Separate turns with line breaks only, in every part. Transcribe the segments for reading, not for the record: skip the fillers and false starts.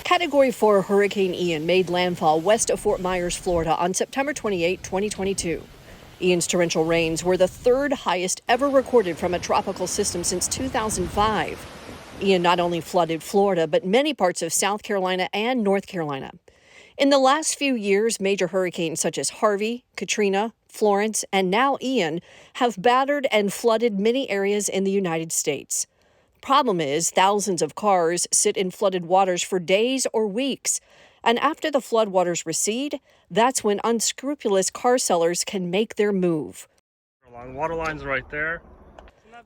Category 4 Hurricane Ian made landfall west of Fort Myers, Florida on September 28, 2022. Ian's torrential rains were the third highest ever recorded from a tropical system since 2005. Ian not only flooded Florida, but many parts of South Carolina and North Carolina. In the last few years, major hurricanes such as Harvey, Katrina, Florence, and now Ian have battered and flooded many areas in the United States. Problem is, thousands of cars sit in flooded waters for days or weeks. And after the floodwaters recede, that's when unscrupulous car sellers can make their move.
Along water lines right there.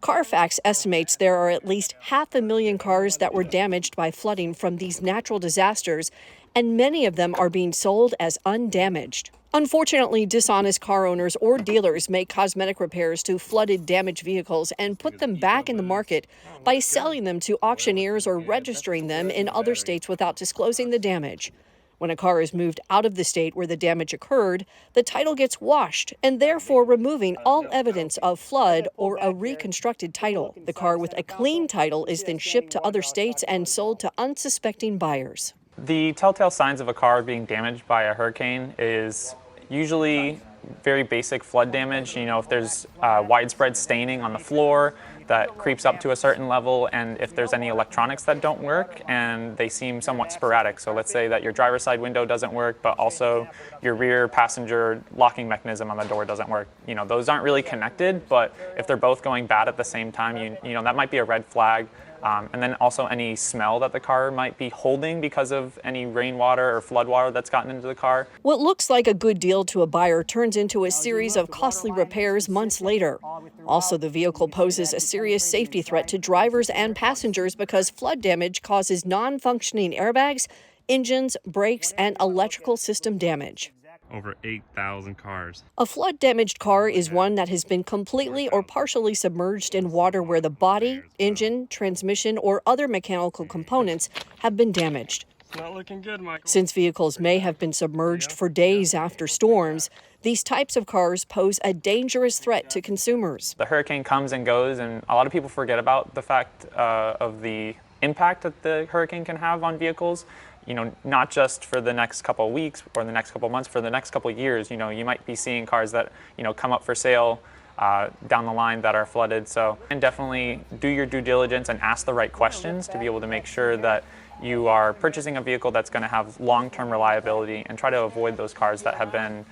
Carfax estimates there are at least 500,000 cars that were damaged by flooding from these natural disasters, and many of them are being sold as undamaged. Unfortunately, dishonest car owners or dealers make cosmetic repairs to flooded, damaged vehicles and put them back in the market by selling them to auctioneers or registering them in other states without disclosing the damage. When a car is moved out of the state where the damage occurred, the title gets washed and therefore removing all evidence of flood or a reconstructed title. The car with a clean title is then shipped to other states and sold to unsuspecting buyers.
The telltale signs of a car being damaged by a hurricane is usually very basic flood damage. You know, if there's widespread staining on the floor that creeps up to a certain level, and if there's any electronics that don't work and they seem somewhat sporadic. So let's say that your driver's side window doesn't work, but also your rear passenger locking mechanism on the door doesn't work. You know, those aren't really connected, but if they're both going bad at the same time, you know, that might be a red flag. And then also any smell that the car might be holding because of any rainwater or floodwater that's gotten into the car.
What looks like a good deal to a buyer turns into a series of costly repairs months later. Also, the vehicle poses a serious safety threat to drivers and passengers because flood damage causes non-functioning airbags, engines, brakes, and electrical system damage.
Over 8,000 cars.
A flood-damaged car is one that has been completely or partially submerged in water where the body, engine, transmission, or other mechanical components have been damaged.
It's not looking good, Michael.
Since vehicles may have been submerged for days after storms, these types of cars pose a dangerous threat to consumers.
The hurricane comes and goes, and a lot of people forget about the fact of the impact that the hurricane can have on vehicles. You know, not just for the next couple of weeks or the next couple of months, for the next couple of years. You know, you might be seeing cars that, you know, come up for sale down the line that are flooded. So, and definitely do your due diligence and ask the right questions to be able to make sure that you are purchasing a vehicle that's going to have long-term reliability, and try to avoid those cars that have been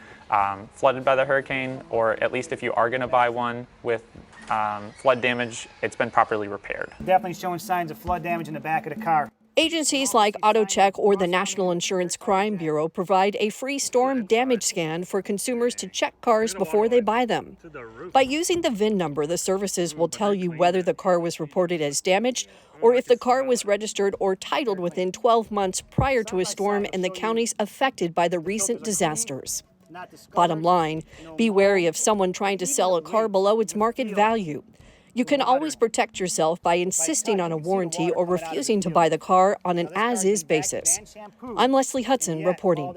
flooded by the hurricane, or at least if you are going to buy one with flood damage, it's been properly repaired.
Definitely showing signs of flood damage in the back of the car.
Agencies like AutoCheck or the National Insurance Crime Bureau provide a free storm damage scan for consumers to check cars before they buy them. By using the VIN number, the services will tell you whether the car was reported as damaged or if the car was registered or titled within 12 months prior to a storm in the counties affected by the recent disasters. Bottom line, be wary of someone trying to sell a car below its market value. You can always protect yourself by insisting on a warranty or refusing to buy the car on an as-is basis. I'm Leslie Hudson reporting.